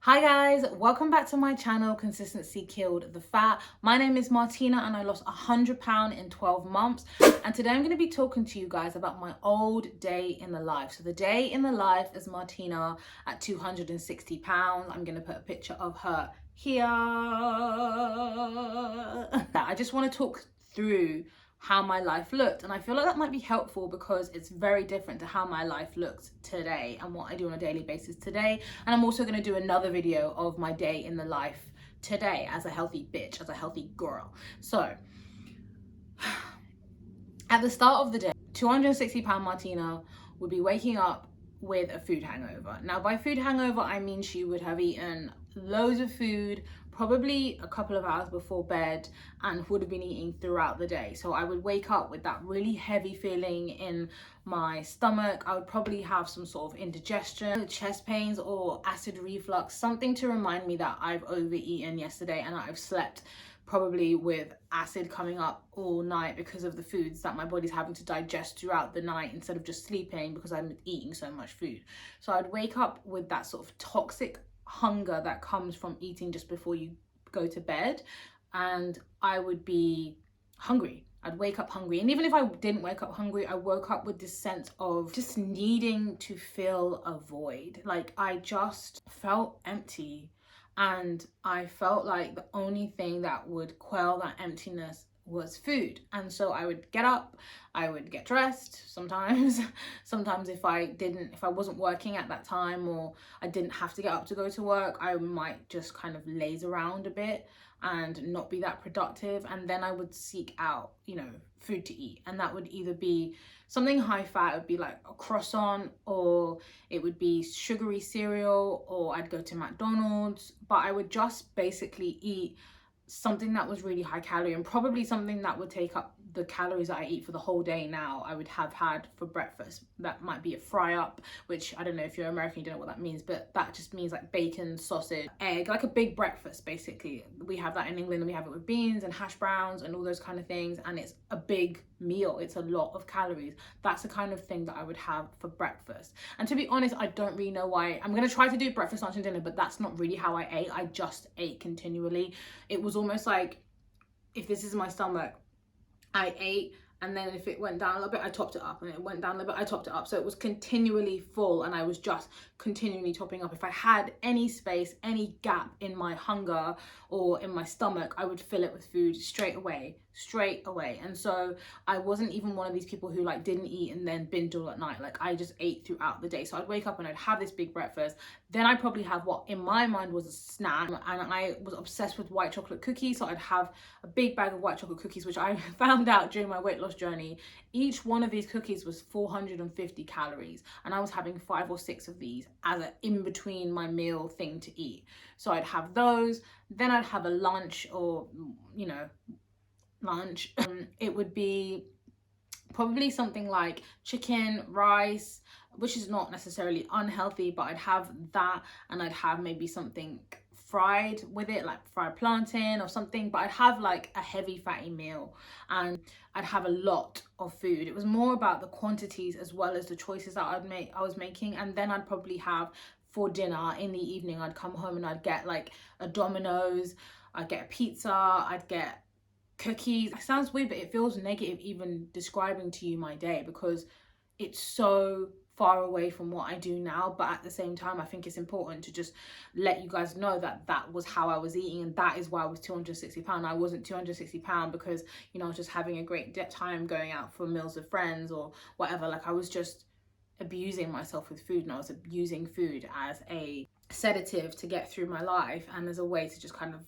Hi guys, welcome back to my channel, Consistency Killed the Fat. My name is Martina and I lost 100 pounds in 12 months. And today I'm going to be talking to you guys about my old day in the life. So the day in the life is Martina at 260 pounds. I'm going to put a picture of her here. I just want to talk through how my life looked, and I feel like that might be helpful because it's very different to how my life looks today and what I do on a daily basis today. And I'm also going to do another video of my day in the life today as a healthy bitch, as a healthy girl. So at the start of the day, 260-pound Martina would be waking up with a food hangover. Now by food hangover I mean she would have eaten loads of food, probably a couple of hours before bed, and would have been eating throughout the day. So I would wake up with that really heavy feeling in my stomach. I would probably have some sort of indigestion, chest pains, or acid reflux, something to remind me that I've overeaten yesterday and I've slept probably with acid coming up all night because of the foods that my body's having to digest throughout the night instead of just sleeping because I'm eating so much food. So I'd wake up with that sort of toxic hunger that comes from eating just before you go to bed, and I would be hungry. I'd wake up hungry, and even if I didn't wake up hungry, I woke up with this sense of just needing to fill a void. Like I just felt empty, and I felt like the only thing that would quell that emptiness was food. And so I would get up, I would get dressed sometimes. Sometimes if I wasn't working at that time, or I didn't have to get up to go to work, I might just kind of laze around a bit and not be that productive. And then I would seek out, food to eat. And that would either be something high fat, it would be like a croissant, or it would be sugary cereal, or I'd go to McDonald's. But I would just basically eat something that was really high calorie, and probably something that would take up the calories that I eat for the whole day now. I would have had for breakfast. That might be a fry up, which I don't know if you're American, you don't know what that means, but that just means like bacon, sausage, egg, like a big breakfast basically. We have that in England, and we have it with beans and hash browns and all those kind of things, and it's a big meal. It's a lot of calories. That's the kind of thing that I would have for breakfast. And to be honest, I don't really know why. I'm going to try to do breakfast, lunch and dinner, but that's not really how I ate. I just ate continually. It was almost like, if this is my stomach, I ate, and then if it went down a little bit, I topped it up, and it went down a little bit, I topped it up. So it was continually full, and I was just continually topping up. If I had any space, any gap in my hunger or in my stomach, I would fill it with food straight away. And so I wasn't even one of these people who like didn't eat and then binged all at night. Like I just ate throughout the day. So I'd wake up and I'd have this big breakfast. Then I'd probably have what in my mind was a snack, and I was obsessed with white chocolate cookies. So I'd have a big bag of white chocolate cookies, which I found out during my weight loss journey. Each one of these cookies was 450 calories, and I was having 5 or 6 of these as an in between my meal thing to eat. So I'd have those, then I'd have a lunch, or lunch. It would be probably something like chicken, rice, which is not necessarily unhealthy, but I'd have that, and I'd have maybe something fried with it, like fried plantain or something. But I'd have like a heavy fatty meal, and I'd have a lot of food. It was more about the quantities as well as the choices that I was making. And then I'd probably have, for dinner in the evening, I'd come home and I'd get like a Domino's, I'd get a pizza, I'd get cookies. It sounds weird, but it feels negative even describing to you my day, because it's so far away from what I do now. But at the same time, I think it's important to just let you guys know that that was how I was eating, and that is why I was 260 pounds. I wasn't 260 pounds because I was just having a great time going out for meals with friends or whatever. Like I was just abusing myself with food, and I was abusing food as a sedative to get through my life, and as a way to just kind of,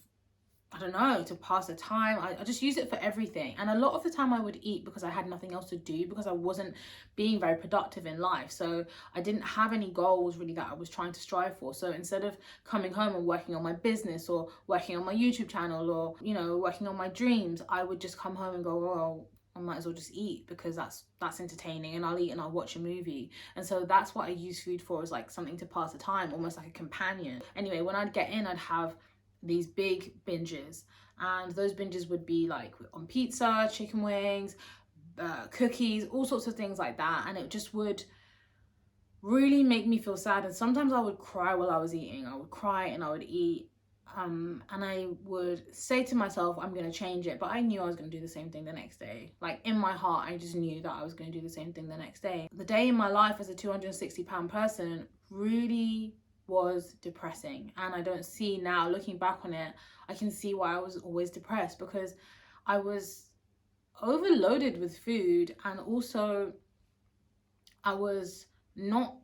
I don't know, to pass the time. I just use it for everything. And a lot of the time I would eat because I had nothing else to do, because I wasn't being very productive in life. So I didn't have any goals really that I was trying to strive for. So instead of coming home and working on my business, or working on my YouTube channel, or working on my dreams, I would just come home and go, well, I might as well just eat, because that's entertaining, and I'll eat and I'll watch a movie. And so that's what I use food for, is like something to pass the time, almost like a companion. Anyway, when I'd get in, I'd have these big binges, and those binges would be like on pizza, chicken wings, cookies, all sorts of things like that. And it just would really make me feel sad. And sometimes I would cry while I was eating. I would cry and I would eat. And I would say to myself, I'm going to change it. But I knew I was going to do the same thing the next day. Like in my heart, I just knew that I was going to do the same thing the next day. The day in my life as a 260-pound person really was depressing. And I don't see now, looking back on it, I can see why I was always depressed, because I was overloaded with food, and also I was not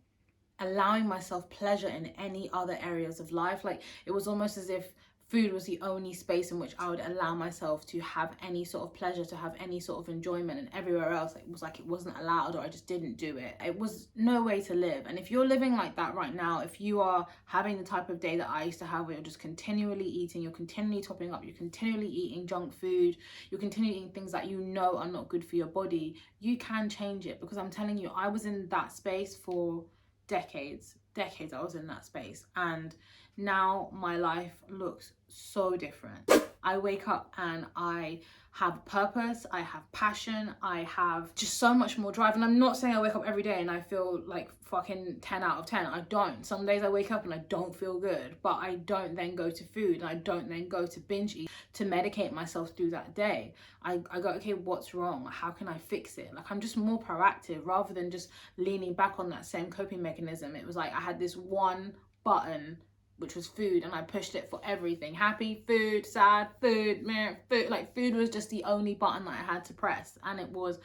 allowing myself pleasure in any other areas of life. Like it was almost as if food was the only space in which I would allow myself to have any sort of pleasure, to have any sort of enjoyment, and everywhere else it was like it wasn't allowed, or I just didn't do it. It was no way to live. And if you're living like that right now, if you are having the type of day that I used to have, where you're just continually eating, you're continually topping up, you're continually eating junk food, you're continually eating things that you know are not good for your body, you can change it. Because I'm telling you, I was in that space for decades I was in that space, and now my life looks so different. I wake up and I have purpose, I have passion, I have just so much more drive. And I'm not saying I wake up every day and I feel like fucking 10 out of 10. I don't. Some days I wake up and I don't feel good, but I don't then go to food, and I don't then go to binge eat to medicate myself through that day. I go, okay, what's wrong? How can I fix it? Like, I'm just more proactive rather than just leaning back on that same coping mechanism. It was like I had this one button, which was food, and I pushed it for everything. Happy, food, sad, food, meh, food. Like food was just the only button that I had to press, and it was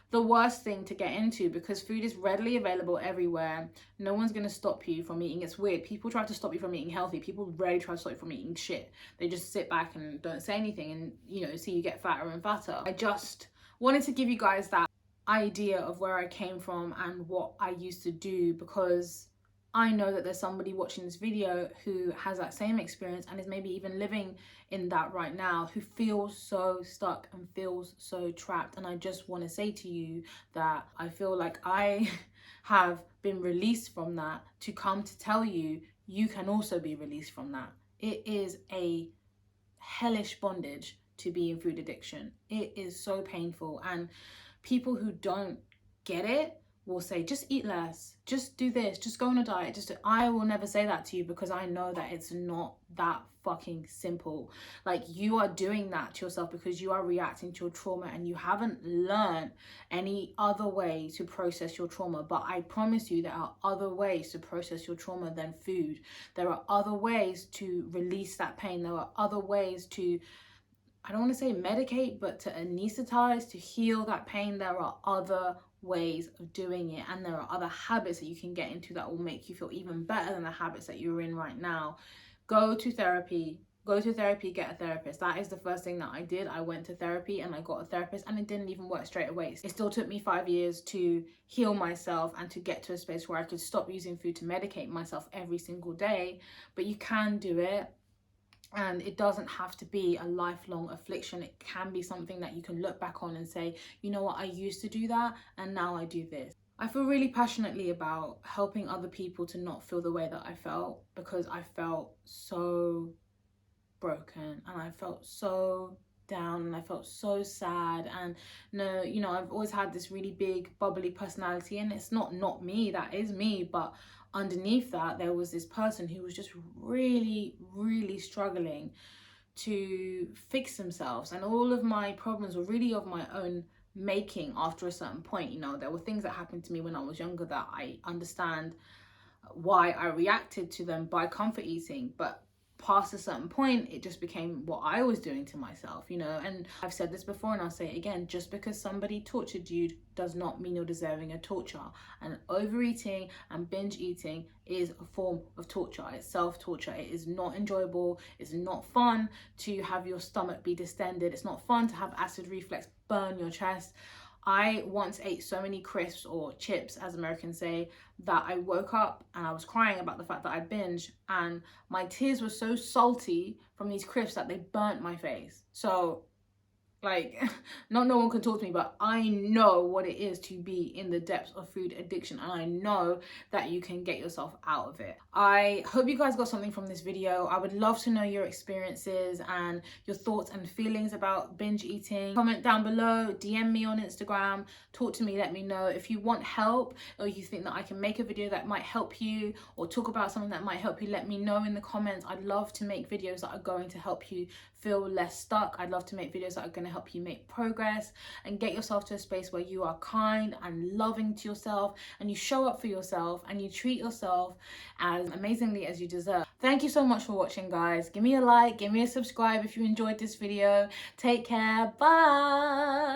the worst thing to get into, because food is readily available everywhere. No one's going to stop you from eating. It's weird. People try to stop you from eating healthy. People rarely try to stop you from eating shit. They just sit back and don't say anything, and, you know, see you get fatter and fatter. I just wanted to give you guys that idea of where I came from and what I used to do, because I know that there's somebody watching this video who has that same experience and is maybe even living in that right now, who feels so stuck and feels so trapped. And I just want to say to you that I feel like I have been released from that to come to tell you, you can also be released from that. It is a hellish bondage to be in food addiction. It is so painful, and people who don't get it will say, just eat less, just do this, just go on a diet. I will never say that to you, because I know that it's not that fucking simple. Like, you are doing that to yourself because you are reacting to your trauma, and you haven't learned any other way to process your trauma. But I promise you, there are other ways to process your trauma than food. There are other ways to release that pain. There are other ways to, I don't want to say medicate, but to anesthetize, to heal that pain. There are other ways of doing it, and there are other habits that you can get into that will make you feel even better than the habits that you're in right now. Go to therapy, get a therapist. That is the first thing that I did. I went to therapy and I got a therapist, and it didn't even work straight away. It still took me 5 years to heal myself and to get to a space where I could stop using food to medicate myself every single day. But you can do it. And it doesn't have to be a lifelong affliction. It can be something that you can look back on and say, you know what, I used to do that and now I do this. I feel really passionately about helping other people to not feel the way that I felt, because I felt so broken and I felt so down and I felt so sad. And no, you know, I've always had this really big bubbly personality, and it's not me, that is me, but underneath that there was this person who was just really struggling to fix themselves, and all of my problems were really of my own making. After a certain point, you know, there were things that happened to me when I was younger that I understand why I reacted to them by comfort eating, but past a certain point it just became what I was doing to myself, you know. And I've said this before and I'll say it again, just because somebody tortured you does not mean you're deserving of torture. And overeating and binge eating is a form of torture. It's self-torture. It is not enjoyable. It's not fun to have your stomach be distended. It's not fun to have acid reflux burn your chest. I once ate so many crisps, or chips as Americans say, that I woke up and I was crying about the fact that I binged, and my tears were so salty from these crisps that they burnt my face. So Like, not no one can talk to me, but I know what it is to be in the depths of food addiction, and I know that you can get yourself out of it. I hope you guys got something from this video. I would love to know your experiences and your thoughts and feelings about binge eating. Comment down below, DM me on Instagram, talk to me, let me know. If you want help, or you think that I can make a video that might help you, or talk about something that might help you, let me know in the comments. I'd love to make videos that are going to help you feel less stuck. I'd love to make videos that are going to help you make progress and get yourself to a space where you are kind and loving to yourself, and you show up for yourself and you treat yourself as amazingly as you deserve. Thank you so much for watching, guys. Give me a like, give me a subscribe if you enjoyed this video. Take care. Bye.